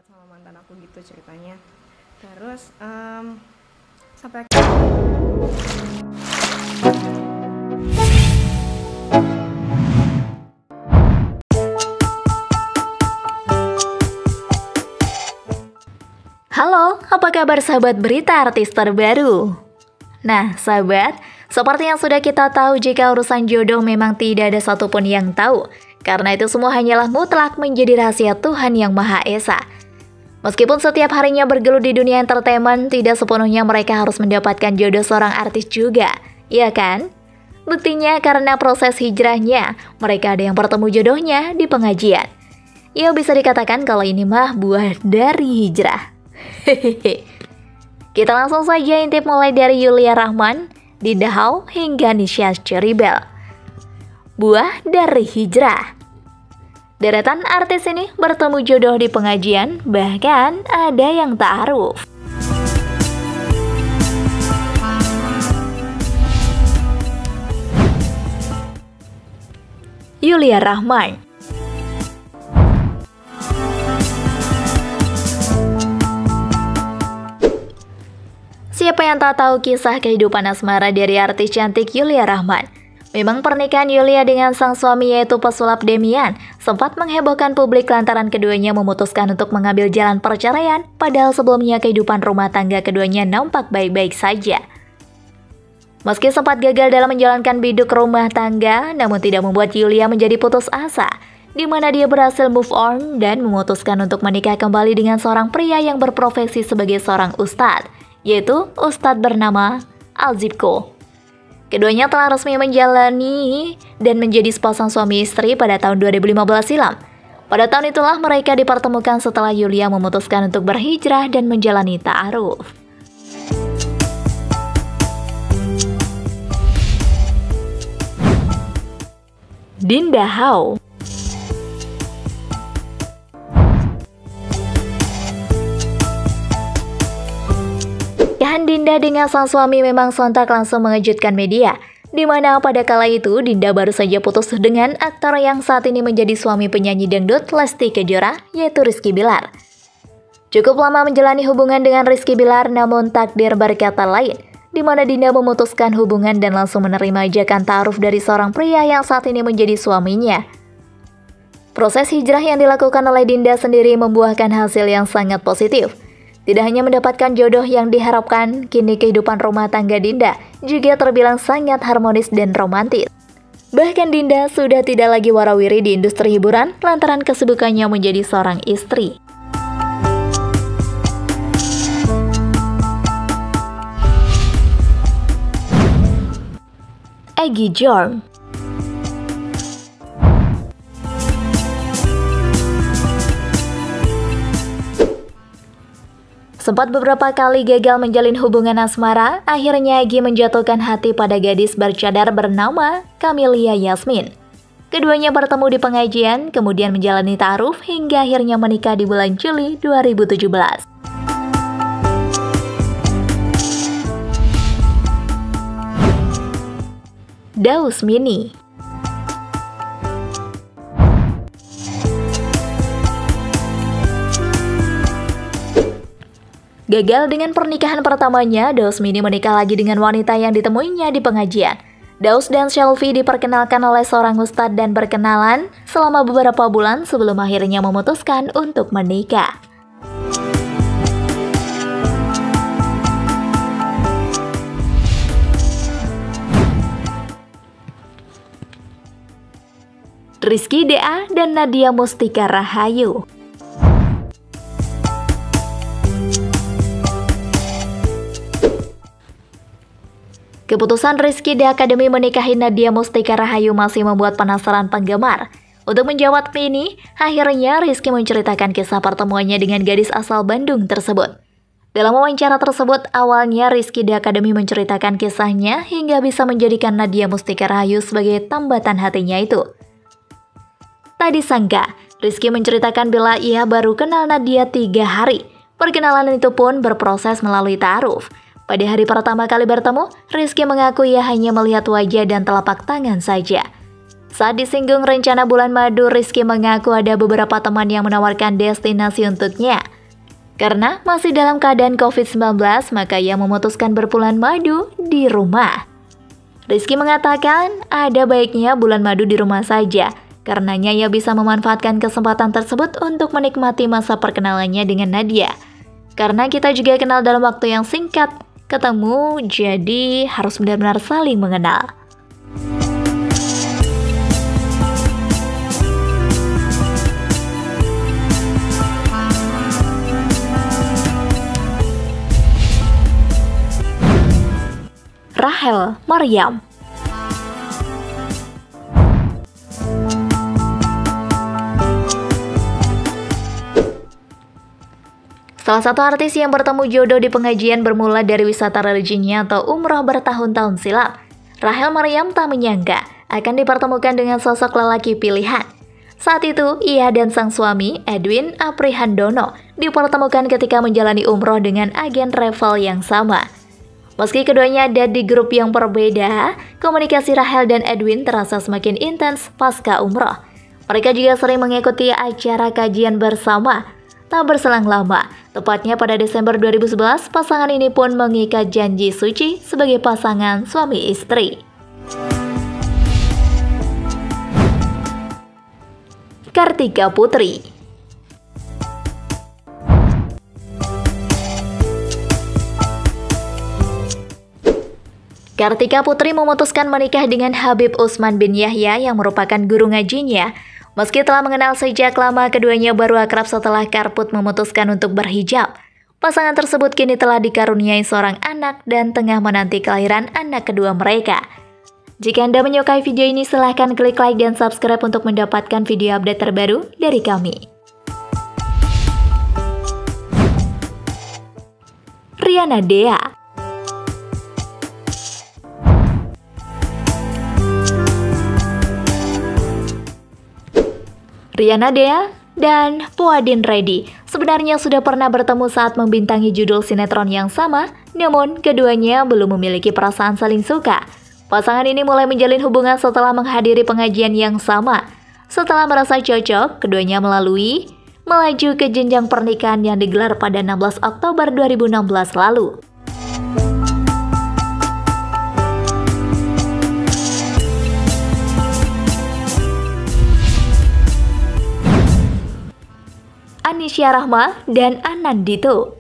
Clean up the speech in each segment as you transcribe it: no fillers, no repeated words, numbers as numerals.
deket sama mantan aku gitu ceritanya. Terus sampai Halo, apa kabar sahabat berita artis terbaru? Nah, sahabat, seperti yang sudah kita tahu jika urusan jodoh memang tidak ada satupun yang tahu, karena itu semua hanyalah mutlak menjadi rahasia Tuhan Yang Maha Esa. Meskipun setiap harinya bergelut di dunia entertainment, tidak sepenuhnya mereka harus mendapatkan jodoh seorang artis juga, ya kan? Buktinya karena proses hijrahnya, mereka ada yang bertemu jodohnya di pengajian. Ya bisa dikatakan kalau ini mah buah dari hijrah. Hehehe. Kita langsung saja intip mulai dari Yulia Rahman, Dinda Hau, hingga Nisha Cherrybelle. Buah dari hijrah. Deretan artis ini bertemu jodoh di pengajian, bahkan ada yang ta'aruf. Yulia Rahman. Siapa yang tak tahu kisah kehidupan asmara dari artis cantik Yulia Rahman? Memang pernikahan Yulia dengan sang suami yaitu pesulap Demian sempat menghebohkan publik lantaran keduanya memutuskan untuk mengambil jalan perceraian, padahal sebelumnya kehidupan rumah tangga keduanya nampak baik-baik saja. Meski sempat gagal dalam menjalankan biduk rumah tangga, namun tidak membuat Yulia menjadi putus asa, di mana dia berhasil move on dan memutuskan untuk menikah kembali dengan seorang pria yang berprofesi sebagai seorang ustadz, yaitu ustadz bernama Alzibko. Keduanya telah resmi menjalani dan menjadi sepasang suami istri pada tahun 2015 silam. Pada tahun itulah mereka dipertemukan setelah Yulia memutuskan untuk berhijrah dan menjalani ta'aruf. Dinda Hau. Pernikahan Dinda dengan sang suami memang sontak langsung mengejutkan media, di mana pada kala itu Dinda baru saja putus dengan aktor yang saat ini menjadi suami penyanyi dangdut Lesti Kejora, yaitu Rizky Bilar. Cukup lama menjalani hubungan dengan Rizky Bilar, namun takdir berkata lain, di mana Dinda memutuskan hubungan dan langsung menerima ajakan ta'aruf dari seorang pria yang saat ini menjadi suaminya. Proses hijrah yang dilakukan oleh Dinda sendiri membuahkan hasil yang sangat positif. Tidak hanya mendapatkan jodoh yang diharapkan, kini kehidupan rumah tangga Dinda juga terbilang sangat harmonis dan romantis. Bahkan Dinda sudah tidak lagi warawiri di industri hiburan lantaran kesibukannya menjadi seorang istri. Egi Jorn. Sempat beberapa kali gagal menjalin hubungan asmara, akhirnya Egi menjatuhkan hati pada gadis bercadar bernama Camelia Yasmin. Keduanya bertemu di pengajian, kemudian menjalani ta'aruf hingga akhirnya menikah di bulan Juli 2017. Daus Mini. Gagal dengan pernikahan pertamanya, Daus Mini menikah lagi dengan wanita yang ditemuinya di pengajian. Daus dan Shelfie diperkenalkan oleh seorang ustadz dan berkenalan selama beberapa bulan sebelum akhirnya memutuskan untuk menikah. Rizky D.A. dan Nadia Mustika Rahayu. Keputusan Rizky di Academy menikahi Nadia Mustika Rahayu masih membuat penasaran penggemar. Untuk menjawab ini, akhirnya Rizky menceritakan kisah pertemuannya dengan gadis asal Bandung tersebut. Dalam wawancara tersebut, awalnya Rizky di Academy menceritakan kisahnya hingga bisa menjadikan Nadia Mustika Rahayu sebagai tambatan hatinya itu. Tak disangka, Rizky menceritakan bila ia baru kenal Nadia 3 hari. Perkenalan itu pun berproses melalui ta'aruf. Pada hari pertama kali bertemu, Rizky mengaku ia hanya melihat wajah dan telapak tangan saja. Saat disinggung rencana bulan madu, Rizky mengaku ada beberapa teman yang menawarkan destinasi untuknya. Karena masih dalam keadaan COVID-19, maka ia memutuskan berbulan madu di rumah. Rizky mengatakan ada baiknya bulan madu di rumah saja, karenanya ia bisa memanfaatkan kesempatan tersebut untuk menikmati masa perkenalannya dengan Nadia. Karena kita juga kenal dalam waktu yang singkat, ketemu, jadi harus benar-benar saling mengenal. Rachel Maryam. Salah satu artis yang bertemu jodoh di pengajian bermula dari wisata religinya atau umroh bertahun-tahun silam. Rachel Maryam tak menyangka akan dipertemukan dengan sosok lelaki pilihan. Saat itu, ia dan sang suami, Edwin Aprihandono, dipertemukan ketika menjalani umroh dengan agen travel yang sama. Meski keduanya ada di grup yang berbeda, komunikasi Rachel dan Edwin terasa semakin intens pasca umroh. Mereka juga sering mengikuti acara kajian bersama. Tak berselang lama, tepatnya pada Desember 2011, pasangan ini pun mengikat janji suci sebagai pasangan suami istri. Kartika Putri. Kartika Putri memutuskan menikah dengan Habib Utsman bin Yahya yang merupakan guru ngajinya. Meski telah mengenal sejak lama, keduanya baru akrab setelah Karput memutuskan untuk berhijab. Pasangan tersebut kini telah dikaruniai seorang anak dan tengah menanti kelahiran anak kedua mereka. Jika Anda menyukai video ini, silahkan klik like dan subscribe untuk mendapatkan video update terbaru dari kami. Riana Dea. Riana Dea dan Puadin Reddy sebenarnya sudah pernah bertemu saat membintangi judul sinetron yang sama, namun keduanya belum memiliki perasaan saling suka. Pasangan ini mulai menjalin hubungan setelah menghadiri pengajian yang sama. Setelah merasa cocok, keduanya melaju ke jenjang pernikahan yang digelar pada 16 Oktober 2016 lalu. Anisya Rahma dan Anandito.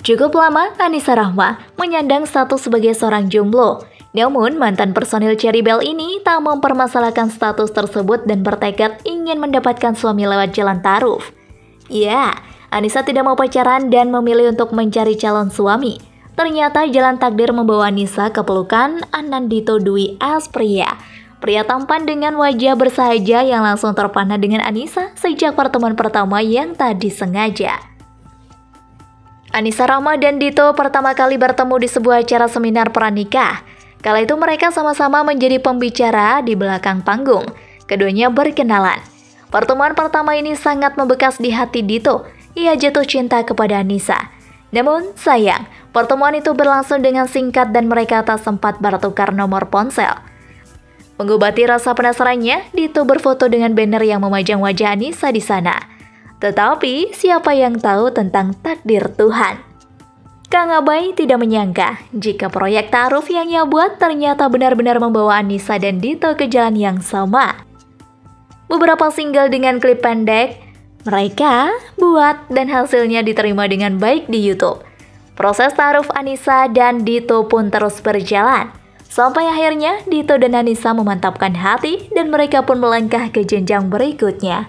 Cukup lama, Anissa Rahma menyandang status sebagai seorang jomblo. Namun, mantan personil Cherry Bell ini tak mempermasalahkan status tersebut dan bertekad ingin mendapatkan suami lewat jalan taaruf. Ya, Anissa tidak mau pacaran dan memilih untuk mencari calon suami. Ternyata jalan takdir membawa Anissa ke pelukan Anandito Dwi Aspria. Pria tampan dengan wajah bersahaja yang langsung terpana dengan Anissa sejak pertemuan pertama yang tak disengaja. Anissa Rahma dan Dito pertama kali bertemu di sebuah acara seminar pranikah. Kala itu mereka sama-sama menjadi pembicara di belakang panggung. Keduanya berkenalan. Pertemuan pertama ini sangat membekas di hati Dito. Ia jatuh cinta kepada Anissa. Namun sayang, pertemuan itu berlangsung dengan singkat dan mereka tak sempat bertukar nomor ponsel. Mengobati rasa penasarannya, Dito berfoto dengan banner yang memajang wajah Anissa di sana. Tetapi siapa yang tahu tentang takdir Tuhan? Kang Abai tidak menyangka jika proyek taaruf yang ia buat ternyata benar-benar membawa Anissa dan Dito ke jalan yang sama. Beberapa single dengan klip pendek mereka buat dan hasilnya diterima dengan baik di YouTube. Proses taaruf Anissa dan Dito pun terus berjalan. Sampai akhirnya Dito dan Anissa memantapkan hati dan mereka pun melangkah ke jenjang berikutnya.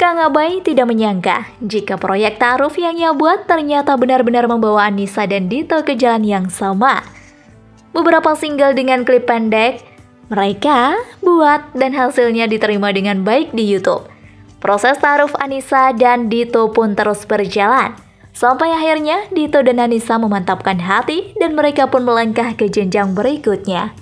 Kang Abai tidak menyangka jika proyek taaruf yang ia buat ternyata benar-benar membawa Anissa dan Dito ke jalan yang sama. Beberapa single dengan klip pendek mereka buat dan hasilnya diterima dengan baik di YouTube. Proses taaruf Anissa dan Dito pun terus berjalan. Sampai akhirnya Dito dan Anissa memantapkan hati dan mereka pun melangkah ke jenjang berikutnya.